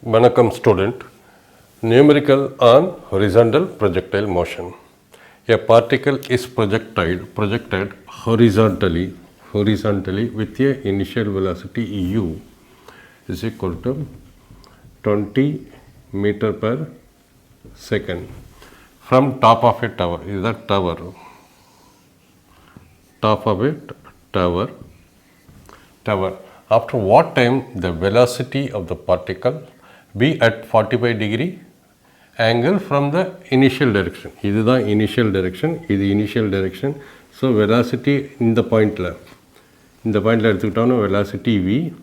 Vanakkam student, numerical on horizontal projectile motion. A particle is projected horizontally with a initial velocity u is equal to 20 meter per second from top of a tower. Is that tower? Top of a tower. After what time the velocity of the particle be at 45 degree angle from the initial direction. This is the initial direction. So velocity in the point velocity v.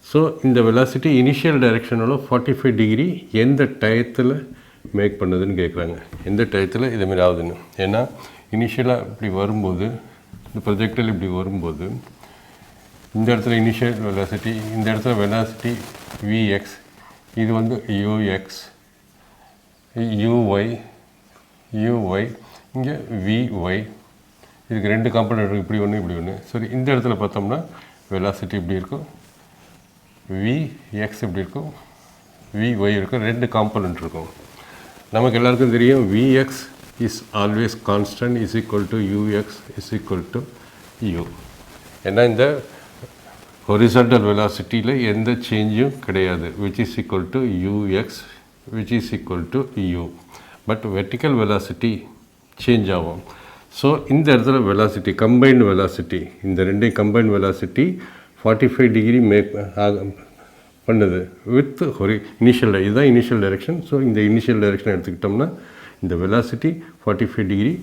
So in the velocity initial direction 45 degree எந்த டயத்தில் make பண்ணுதுன்னு கேட்குறாங்க. எந்த டயத்தில் இது மாதிரி ஆகுதுன்னு. ஏன்னா இனிஷியலாக இப்படி வரும்போது இந்த ப்ரொஜெக்டில் இப்படி வரும்போது இந்த இடத்துல இனிஷியல் வெலாசிட்டி, இந்த இடத்துல வெலாசிட்டி vx, இது வந்து ux, uy, இங்கே vy. இதுக்கு ரெண்டு காம்பனண்ட் இருக்குது, இப்படி ஒன்று இப்படி ஒன்று. சரி, இந்த இடத்துல பார்த்தோம்னா வெலாசிட்டி இப்படி இருக்கும், vx இப்படி இருக்கும், vy இருக்கும், ரெண்டு காம்பனண்ட் இருக்கும். நமக்கு எல்லாருக்கும் தெரியும் vx is always constant is equal to ux is equal to u. ஏன்னா இந்த ஹொரிசான்டல் வெலாசிட்டியில் எந்த சேஞ்சும் கிடையாது, which is equal to ux which is equal to u. But vertical velocity change ஆகும். ஸோ இந்த இடத்துல வெலாசிட்டி கம்பைன்டு வெலாசிட்டி, இந்த ரெண்டையும் combined velocity 45 degree make பண்ணுது வித் இனிஷியல். இதுதான் இனிஷியல் டைரெக்ஷன். ஸோ இந்த இனிஷியல் டைரெக்ஷன் எடுத்துக்கிட்டோம்னா இந்த வெலாசிட்டி 45 டிகிரி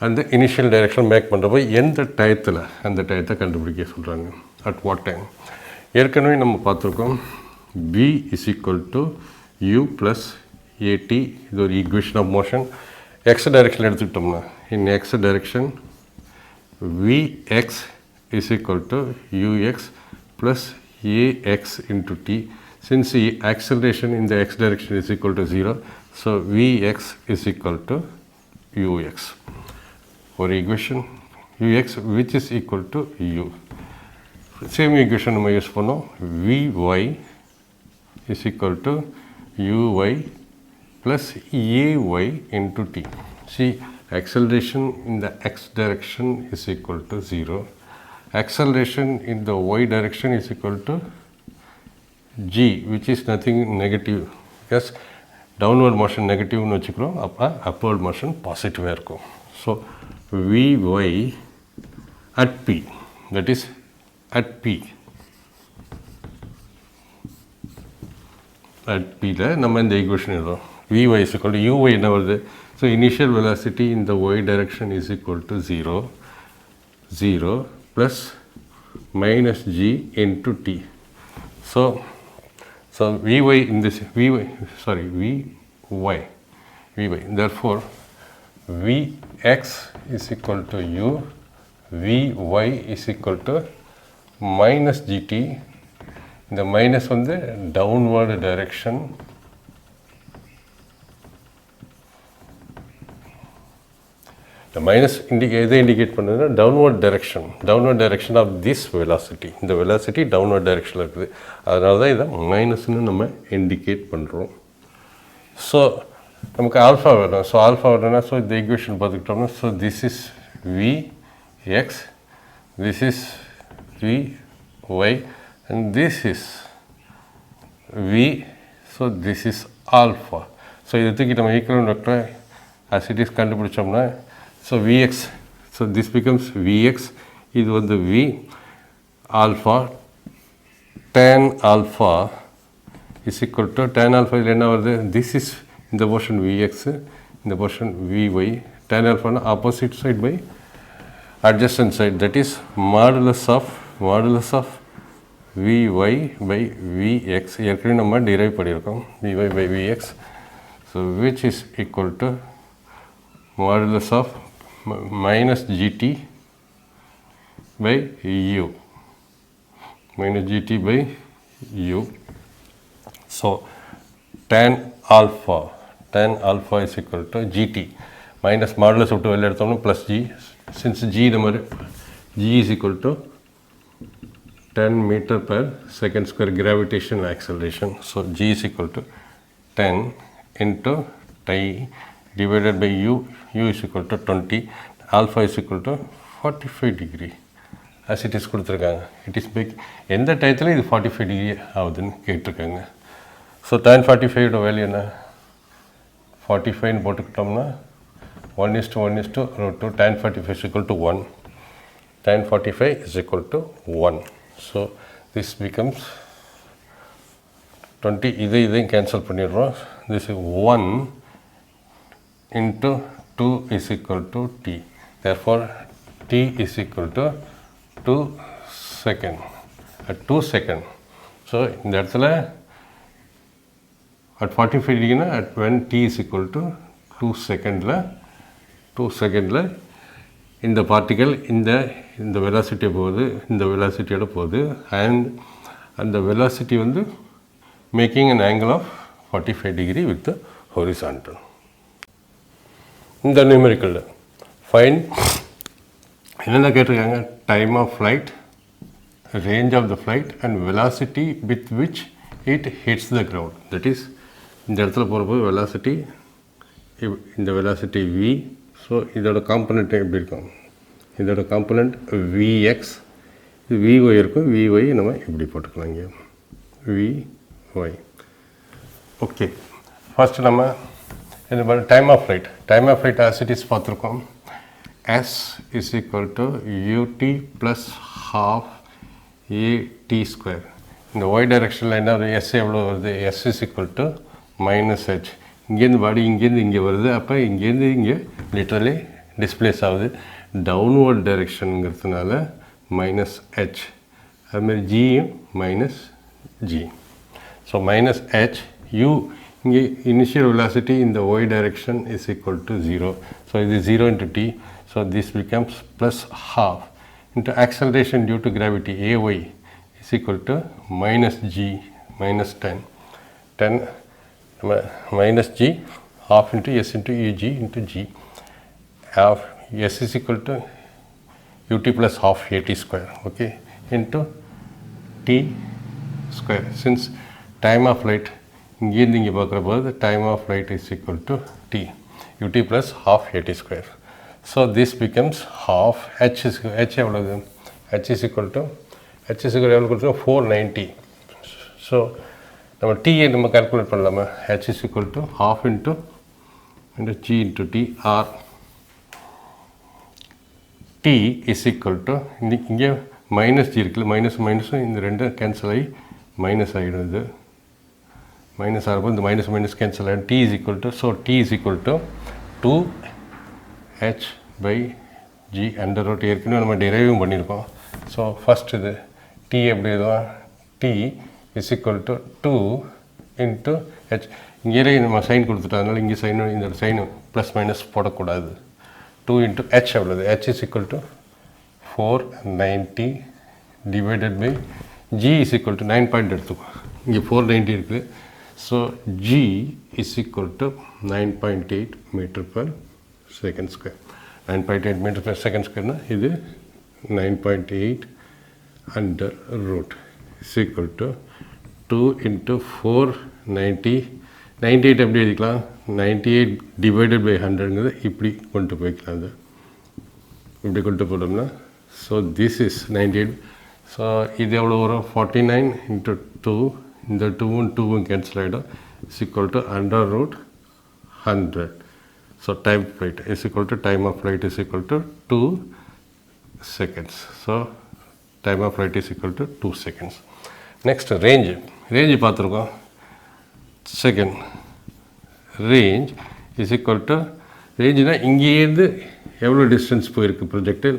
அந்த இனிஷியல் டைரெக்ஷன் மேக் பண்ணுறப்போ எந்த டயத்தில் அந்த டயத்தை கண்டுபிடிக்க சொல்கிறாங்க. At what time? ஏற்கனவே நம்ம பார்த்துருக்கோம் b is equal to u plus at. இது ஒரு equation of motion. X direction எடுத்துக்கிட்டோம்னா இன் X direction vx is equal to ux plus ax into t. Since the acceleration in the x direction is equal to 0, so vx is equal to ux. Or equation ux which is equal to u. Same equation நம்ம use பண்ணோம். vy is equal to uy plus ay into t. See, acceleration in the x direction is equal to 0. Acceleration in the y direction is equal to g, which is nothing negative, because downward motion negative nu vechikrom, appa upward motion positive irukum. So vy at p, that is at p la நம்ம இந்த equation எழுதுறோம். vy is equal to uy என்ன வருது? So initial velocity in the y direction is equal to 0 plus minus g into t. So vy in this vy. Therefore vx is equal to u, vy is equal to minus gt. இந்த minus வந்து downward direction, the minus எதை indicate பண்ணுதுன்னா downward direction of this velocity. இந்த velocity downward டைரெக்ஷனில் இருக்குது, அதனால தான் இதை மைனஸ்ன்னு நம்ம இண்டிகேட் பண்ணுறோம். ஸோ நமக்கு ஆல்ஃபா வேணும். ஸோ ஆல்ஃபா வேணும்னா ஸோ இந்த ஈக்குவேஷன் பார்த்துக்கிட்டோம்னா so this is vx, this is vy and this is v. So this is alpha. So இதை தூக்கி நம்ம equivalent vector as it is கண்டுபிடிச்சோம்னா so vx, so this becomes vx, இது வந்து v alpha tan alpha is equal to tan alpha. இதில் என்ன வருது? this is இந்த portion vx, இந்த portion vy. tan alpha opposite side by adjacent side, that is modulus of vy by vx. ஏற்கனவே நம்ம derive பண்ணியிருக்கோம் vy by vx. so which is equal to modulus of minus gt by u, so tan alpha is equal to gt minus modulus விட்டு வெளில எடுத்தோம்னா plus g. since g நம்ம g is equal to 10 meter per second square gravitation acceleration. So G is equal to 10 into T divided by U. U is equal to 20. Alpha is equal to 45 degree. As it is கொடுத்துருக்காங்க. It is big. எந்த டயத்தில் இது 45 degree ஆகுதுன்னு கேட்டிருக்காங்க. So tan 45 value என்ன? 45 போட்டுக்கிட்டோம்னா 1:1:2 tan 45 is equal to 1. Tan 45 is equal to 1. So this becomes 20. இதையும் cancel பண்ணிடுறோம். This is 1 into 2 is equal to T. Therefore T is equal to 2 seconds. At 2 seconds. So இந்த இடத்துல at 45 degree at when T is equal to 2 seconds இந்த particle இந்த velocity போகுது, இந்த வெலாசிட்டியோட போகுது, அண்ட் அந்த வெலாசிட்டி வந்து making an angle of 45 degree with the horizontal. இந்த நியூமெரிக்கல் ஃபைன் என்னென்ன கேட்டிருக்காங்க? Time of flight, range of the flight and velocity with which it hits the ground. That is இந்த இடத்துல போகிறப்போது வெலாசிட்டி, இந்த வெலாசிட்டி v. ஸோ இதோட component எப்படி இருக்கும்? இதோட காம்பனண்ட் vx, இது vy இருக்கும். vy நம்ம இப்படி போட்டுக்கலாம் இங்கே vy. ஓகே, ஃபஸ்ட்டு நம்ம இந்த மாதிரி time of flight as it is பார்த்துருக்கோம். s is equal to ut plus half at square. இந்த y டைரெக்ஷனில் என்ன வருது? s எவ்வளோ வருது? s is equal to minus h. இங்கேருந்து பாடி இங்கேருந்து இங்கே வருது, அப்போ இங்கேருந்து இங்கே லிட்டரலி டிஸ்பிளேஸ் ஆகுது. டவுன்வர்ட் டைரெக்ஷனுங்கிறதுனால மைனஸ் ஹெச், அதுமாதிரி ஜியும் minus g. So minus h u, இங்கே இனிஷியல் வெலாசிட்டி இந்த y direction is equal to 0. So it is 0 into t. So this becomes plus half into acceleration due to gravity ay is equal to minus g minus 10 minus g half into s into ug into g. Half s is equal to ut plus half at square, okay, into t square. Since time of flight இங்கேருந்து இங்கே பார்க்குறப்போது time of flight is equal to t ut plus half at square. So this becomes half h எவ்வளவு? h is equal to எவ்வளோ கொடுத்தோம்? 490. So நம்ம t நம்ம calculate பண்ணலாமா? h is equal to half into g into t, or t is equal to இங்கே minus G இருக்குல்ல, மைனஸும் இந்த ரெண்டும் கேன்சல் ஆகி மைனஸ் ஆகிடும். இது மைனஸ் ஆகிறப்போ இந்த மைனஸ் கேன்சல் ஆகிடும். t is equal to, so t is equal to 2h by g under root. ஏற்கனவே நம்ம டெரைவும் பண்ணியிருக்கோம். ஸோ ஃபஸ்ட் இது t எப்படி இதுவான்? t is equal to 2 into h. இங்கே நம்ம சைன் கொடுத்துட்டோம், அதனால் இங்கே இந்த சைன் ப்ளஸ் மைனஸ் போடக்கூடாது. 2 into h எவ்வளவு? h is equal to 490 divided by g is equal to 9 point எடுத்துக்கோ, இங்கே 490 இருக்குது. So g is equal to 9.8 meter per second square. 9.8 meter per second square na இது 9.8 under root is equal to 2 into 490. 98 எப்படி எழுதிக்கலாம்? 98 divided by 100ங்கிறது இப்படி கொண்டு போய்க்கலாம். அது இப்படி கொண்டு போட்டோம்னா, ஸோ திஸ் இஸ் 98. ஸோ இது எவ்வளோ வரும்? 49 into 2. இந்த 2வும் கேன்சல் ஆகிடும். Is equal to under root 100. So time flight is equal to time of flight is equal to 2 seconds. So time of flight is equal to 2 seconds. Next range பார்த்துருக்கோம். Second range is equal to, ரேஞ்சுனா இங்கேருந்து எவ்வளோ distance போயிருக்கு projectile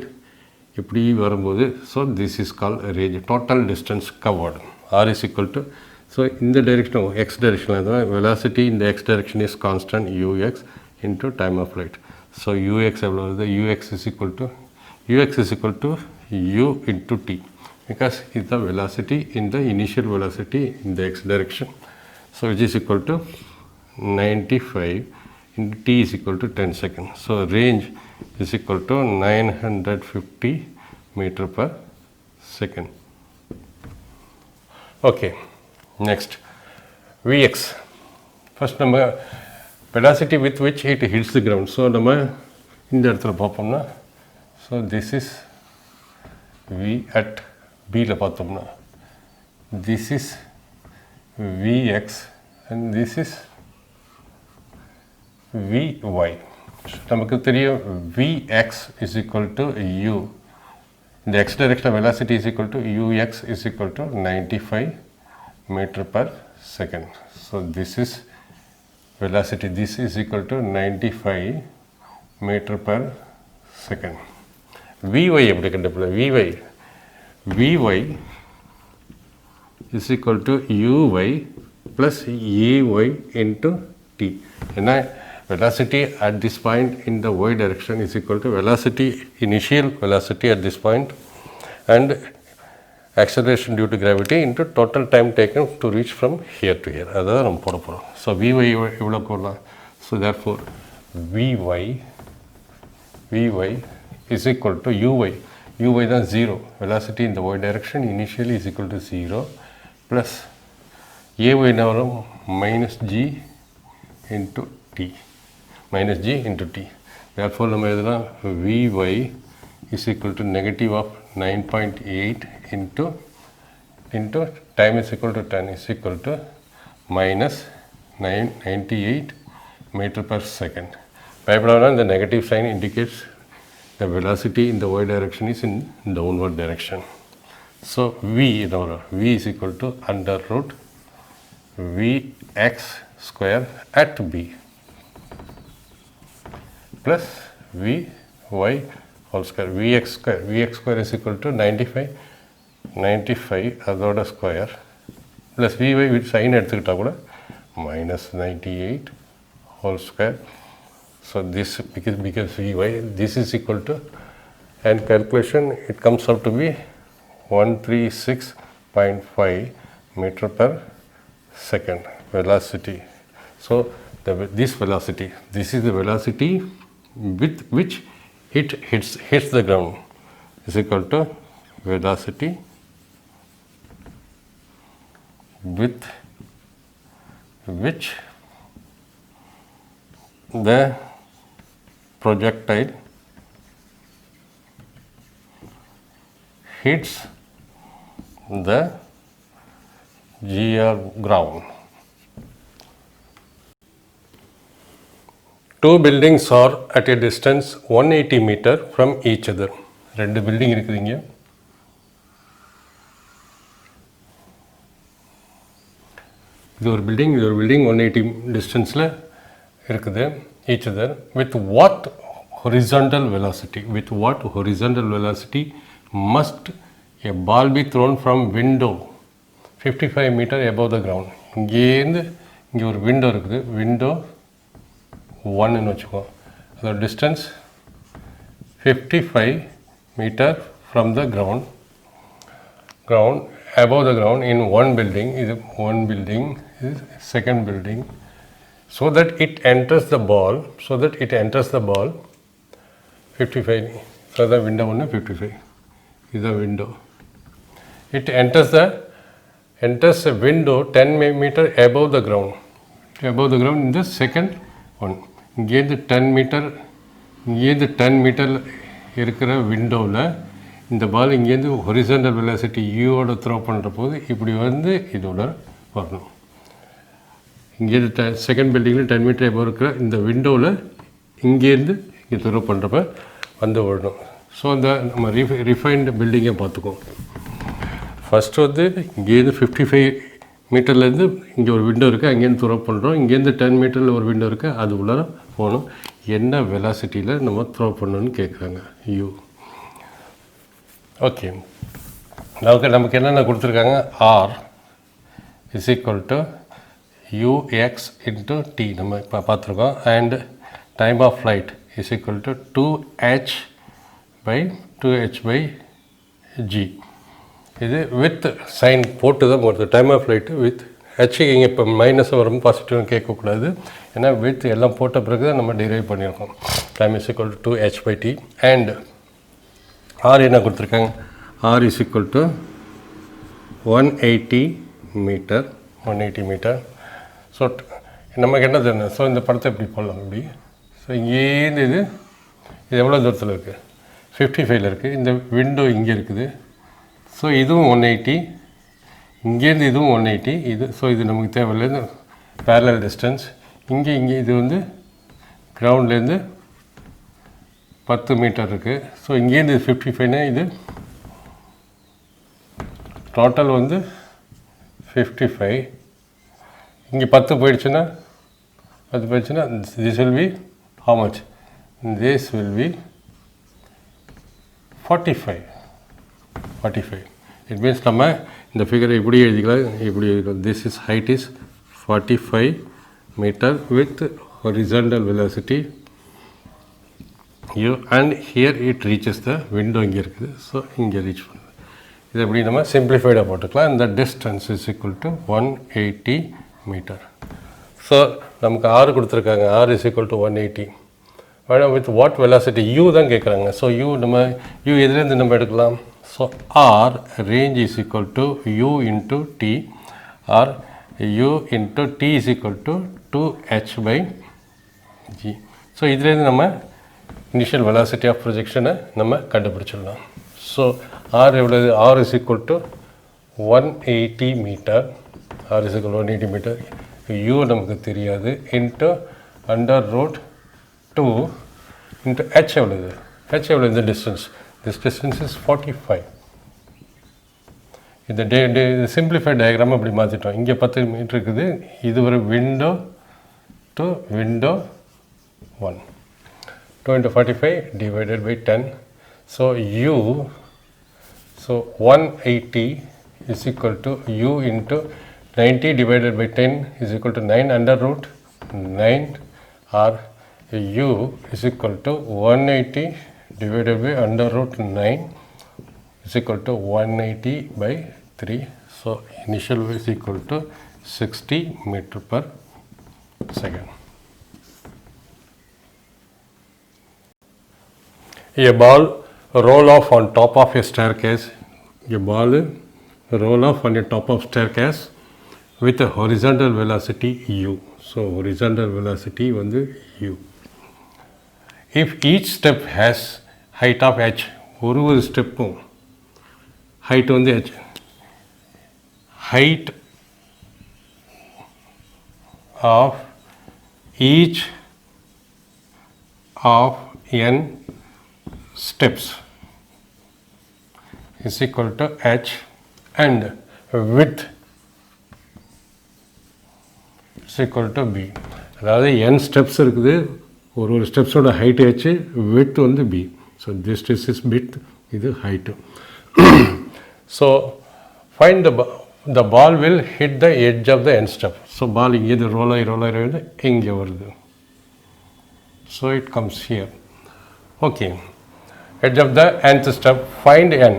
இப்படி வரும்போது. So this is call range, total distance covered. R is equal to, so இந்த direction x டைரெக்ஷனில் இருந்தால் வெலாசிட்டி இந்த X direction is constant ux into time of flight. So ux எவ்வளோ வருது? ux is equal to u into t, because it's the velocity in the initial velocity in the x direction. So which is equal to 95 into t is equal to 10 seconds. So range is equal to 950 meter per second. Okay, next Vx. First number velocity with which it hits the ground. So நம்ம இந்த இடத்துல பார்ப்போம்னா, so this is V at B ல பார்த்தோம்னா, this is Vx and this is Vy. நமக்கு தெரியும் Vx is equal to U. The x direction velocity is equal to Ux is equal to 95 meter per second. So this is velocity, this is equal to 95 meter per second. Vy எப்படி கண்டுபிடிக்கலாம்? Vy is equal to Uy plus Ey into t. And velocity at this point in the y direction is equal to velocity, initial velocity at this point, and acceleration due to gravity into total time taken to reach from here to here. That's what we will do. So Vy evlo kodala. So therefore Vy is equal to Uy. Uy is 0. Velocity in the y direction initially is equal to 0 plus Ay now minus g into t. Minus g into t. Therefore, Vy is equal to negative of 9.8 into time is equal to 10 is equal to minus 998 meter per second. The negative sign indicates the velocity in the y direction is in downward direction. So V is equal to under root Vx square at B plus Vy whole square. Vx square is equal to 95 அதோட square plus Vy with sign எடுத்துக்கிட்டா கூட minus 98 whole square. So this becomes Vy. This is equal to, and calculation it comes out to be 136.5 meter per second velocity. So this velocity, this is the velocity with which it hits the ground, is equal to velocity with which the projectile hits the ground. Two buildings are at a distance 180 meter from each other. ரெண்டு building இருக்குதுங்க. இது ஒரு building 180 டிஸ்டன்ஸில் இருக்குது each other. With what horizontal velocity must a ball be thrown from window 55 meter above the ground? இங்கேருந்து இங்கே ஒரு window இருக்குது, விண்டோ 1 வச்சுக்கோ, அதோட distance 55 meter from the ground above the ground in one building, is second building, so that it enters the ball 55. So the window 55 is the window. It enters a window 10 meter above the ground in the second one. இங்கேருந்து 10 metre இருக்கிற விண்டோவில் இந்த பால் இங்கேருந்து horizontal velocity யூவோட throw பண்ணுற போது இப்படி வந்து இதோட வரணும். இங்கேருந்து செகண்ட் பில்டிங்கில் 10 மீட்டர் எபோவ் இருக்கிற இந்த விண்டோவில் இங்கேருந்து இங்கே த்ரோ பண்ணுறப்ப வந்து விடணும். ஸோ இந்த நம்ம ரிஃபைன்டு பில்டிங்கை பார்த்துக்கோம். ஃபஸ்ட்டு வந்து இங்கேருந்து 55 மீட்டர்லேருந்து இங்கே ஒரு விண்டோ இருக்குது, அங்கேருந்து த்ரோ பண்ணுறோம். இங்கேருந்து 10 மீட்டரில் ஒரு விண்டோ இருக்குது, அது உள்ளார போகணும். என்ன வெலாசிட்டியில் நம்ம த்ரோ பண்ணணும்னு கேட்குறாங்க, யூ. ஓகே, நமக்கு என்னென்ன கொடுத்துருக்காங்க, R is equal to u x into t நம்ம இப்போ பார்த்துருக்கோம். And time of flight is equal to 2h by g. இது வித் சைன் போட்டு தான் போகிறது. Time of flight with h இங்கே இப்போ மைனஸ் வரும், பாசிட்டிவ் கேட்கக்கூடாது. ஏன்னா வித் எல்லாம் போட்ட பிறகு தான் நம்ம டிரைவ் பண்ணியிருக்கோம். Time is equal to 2h by t. அண்ட் ஆர் என்ன கொடுத்துருக்காங்க, R is equal to 180 metre 180 metre. So நமக்கு என்ன தெரியும்? ஸோ இந்த படத்தை இப்படி போடலாம் இப்படி. ஸோ இங்கேருந்து இது எவ்வளோ தூரத்தில் இருக்குது? 55 இருக்குது. இந்த விண்டோ இங்கே இருக்குது. ஸோ இதுவும் 180, இங்கேருந்து இதுவும் 180 இது. ஸோ இது நமக்கு தேவையில்லை, பேரலல் டிஸ்டன்ஸ். இங்கே இது வந்து கிரவுண்ட்லேருந்து 10 மீட்டர் இருக்குது. ஸோ இங்கேருந்து 55னா இது டோட்டல் வந்து 55. இங்கே 10 போயிடுச்சுன்னா this will be how much? This will be 45. It means நம்ம இந்த ஃபிகரை இப்படி எழுதிக்கலாம். This is height is 45 meter with horizontal velocity u, and here it reaches the window இங்கே இருக்குது. ஸோ இங்கே ரீச் பண்ணுது. இது எப்படி நம்ம சிம்பிளிஃபைடாக போட்டுக்கலாம். இந்த distance is equal to 180 metre. So நமக்கு ஆர் கொடுத்துருக்காங்க. R is equal to 180. வேணால் வித் வாட் வெலாசிட்டி யூ தான் கேட்குறாங்க. ஸோ யூ எதுலேருந்து நம்ம எடுக்கலாம்? So R range is equal to u into t, R u into t is equal to 2h/g. So இதுலேருந்து நம்ம இனிஷியல் வெலாசிட்டி ஆஃப் ப்ரொஜெக்ஷனை நம்ம கண்டுபிடிச்சிடலாம். ஸோ ஆர் எவ்வளவு? R is equal to 180 metre. R is equal 180 metre. U நமக்கு தெரியாது. Into √2 into h எவ்வளவு? H எவ்வளோ? இந்த டிஸ்டன்ஸ், திஸ் டிஸ்டன்ஸ் இஸ் 45. இந்த சிம்பிளிஃபைட் டயக்ராம் அப்படி மாற்றிட்டோம். இங்கே 10 மீட்டர் இருக்குது. இது ஒரு window to window 1. 2 into 45 divided by 10. So u, so 180 is equal to u into 90 divided by 10 is equal to 9 under root 9, or u is equal to 180 divided by under root 9 is equal to 180 by 3. So initial is equal to 60 meter per second. A ball roll off on top of a staircase. A ball roll off on a top of staircase with a horizontal velocity u. So horizontal velocity வந்து u. If each step has height of h, ஒரு ஸ்டெப்பும் height வந்து h, height of each of n steps is equal to h, and width is equal to b. அதாவது n steps இருக்குது. ஒரு ஸ்டெப்ஸோட height h, width வந்து b. So this is width, இது height. So find the ball will hit the edge of the n step. So ball இங்கே இது roll ஆகி இங்கே வருது. So it comes here. Okay. Edge of the nth step, find n.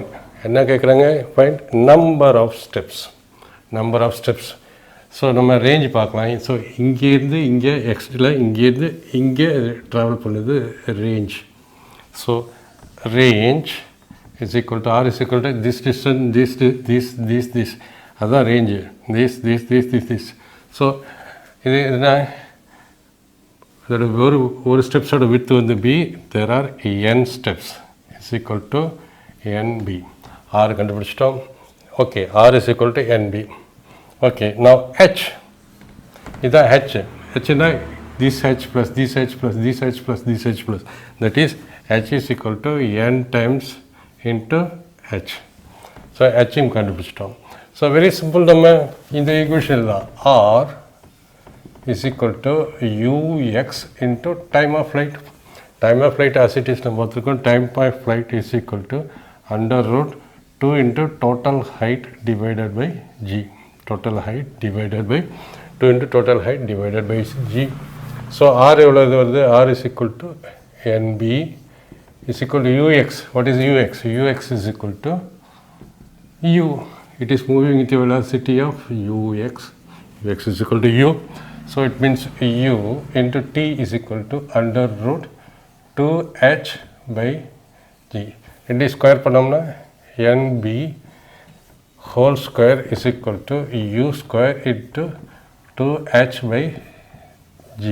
என்ன கேட்குறாங்க? find number of steps. So நம்ம range பார்க்கலாம். So இங்கேருந்து இங்கே எக்ஸ்ட்ரில் இங்கேருந்து இங்கே ட்ராவல் பண்ணுது range. So range is equal to R is equal to this distance, this அதுதான் ரேஞ்சு. திஸ். ஸோ இது என்ன? அதோட ஒரு ஸ்டெப்ஸோட வித் வந்து பி. There are n steps is equal to nb. R கண்டுபிடிச்சிட்டோம். Okay, R is equal to nb. Okay, now h, இதுதான் h. hனா this h plus this h plus this h plus this h plus, that is h is equal to n times into h. So ஹெச்சையும் கண்டுபிடிச்சிட்டோம். So very simple. நம்ம இந்த equation தான் r is equal to ux into time of flight. Time of flight as it is நம்ம பார்த்துருக்கோம். time of flight is equal to under root 2 into total height divided by g. Total height divided by 2 into total height divided by g. So r எவ்வளவு வருது? r is equal to nb is equal to ux. What is ux? Ux is equal to u. It is moving with the velocity of ux. Ux is equal to u. So it means u into t is equal to under root 2h by g. ரெண்டு square பண்ணோம்னா nb whole square is equal to u square into 2h by g.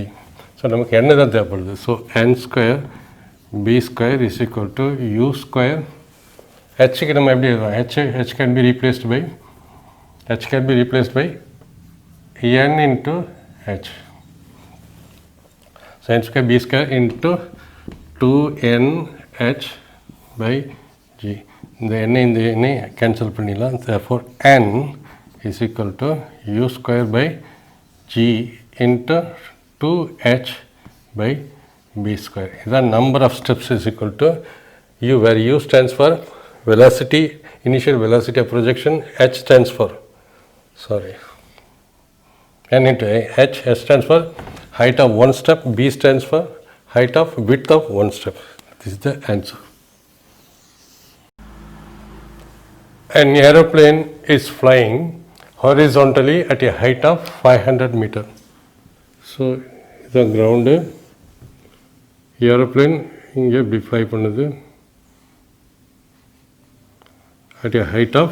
So நமக்கு என்ன தான் தேவைப்படுது? So n square b square is equal to u square. h க்கு நம்ம எப்படி எழுதலாம்? h can be replaced by n into h. So n square b square into 2nh by g. இந்த n cancel பண்ணிடலாம். Therefore n is equal to u square by g into 2h by b square. This number of steps is equal to u, where u stands for velocity, initial velocity of projection, h stands for n into h stands for height of one step, b stands for height of width of one step. This is the answer. An aeroplane is flying horizontally at a height of 500 meter. So the ground, aeroplane inge be fly பண்ணுது at a height of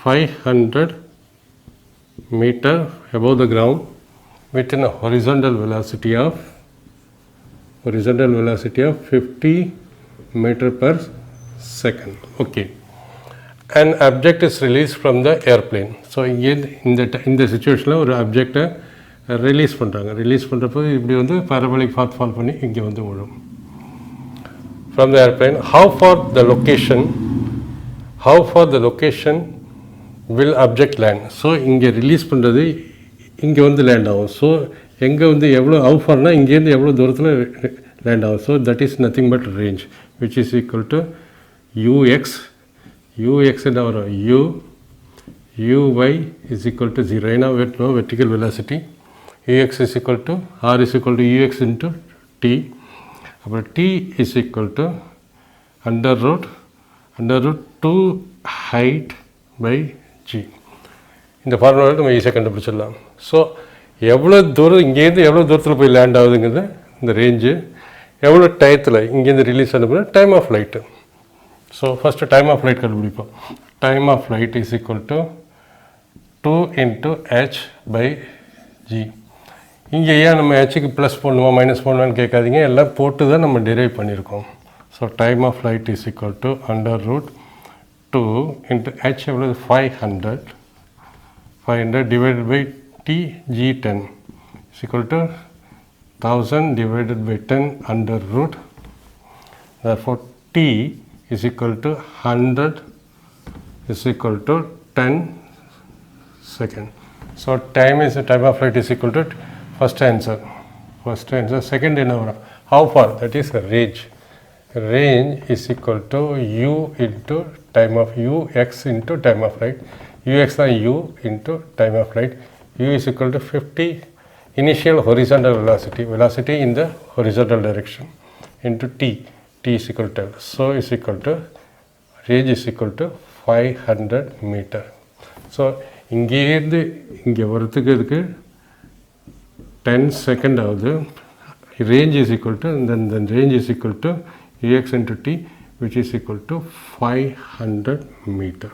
500 meter above the ground within a horizontal velocity of 50 meter per second. Okay. An object is released from the airplane. So இந்த சிச்சுவேஷனில் ஒரு ஆப்ஜெக்டை release பண்ணுறப்போ இப்படி வந்து parabolic path fall பண்ணி இங்கே வந்து விழும். From the airplane, how far the location will object land? So இங்கே ரிலீஸ் பண்ணுறது இங்கே வந்து லேண்ட் ஆகும். ஸோ எங்கே வந்து எவ்வளோ how farனா இங்கேருந்து எவ்வளோ தூரத்தில் லேண்ட் ஆகும். So that is nothing but range which is equal to ux என்ன வரும் uy is equal to 0. ஏன்னா no vertical velocity. ux is equal to r is equal to ux into t. அப்புறம் t is equal to under root 2 height by g. இந்த ஃபார்முலாவில் நம்ம ஈஸியாக கண்டுபிடிச்சிடலாம். So எவ்வளோ தூரம் இங்கேருந்து எவ்வளோ தூரத்தில் போய் லேண்ட் ஆகுதுங்கிறது இந்த ரேஞ்சு, எவ்வளோ டயத்தில் இங்கேருந்து ரிலீஸ் ஆனப்போ time of flight. So first time of flight கண்டுபிடிப்போம். Time of flight is equal to 2 into h by g. இங்கே ஏன் நம்ம ஹெச்சுக்கு ப்ளஸ் பண்ணுவோம் மைனஸ் பண்ணுவோன்னு கேட்காதீங்க, எல்லாம் போட்டு தான் நம்ம டிரைவ் பண்ணியிருக்கோம். So time of flight is equal to under root 2 into h எவ்வளவு 500 divided by t g10 is equal to 1000 divided by 10 under root. Therefore t is equal to 100 is equal to 10 second. So time of flight is equal to first answer. Second என்ன வரும்? How far? That is range. Range is equal to u into time of ux into time of flight. Ux தான் u into time of flight. U is equal to 50 initial horizontal velocity in the horizontal direction into t is equal to 10. So is equal to range is equal to 500 meter. So இங்கேருந்து இங்கே வரத்துக்கு இதுக்கு 10 second ஆகுது. Range is equal to then range is equal to ux into t, which is equal to 500 meter.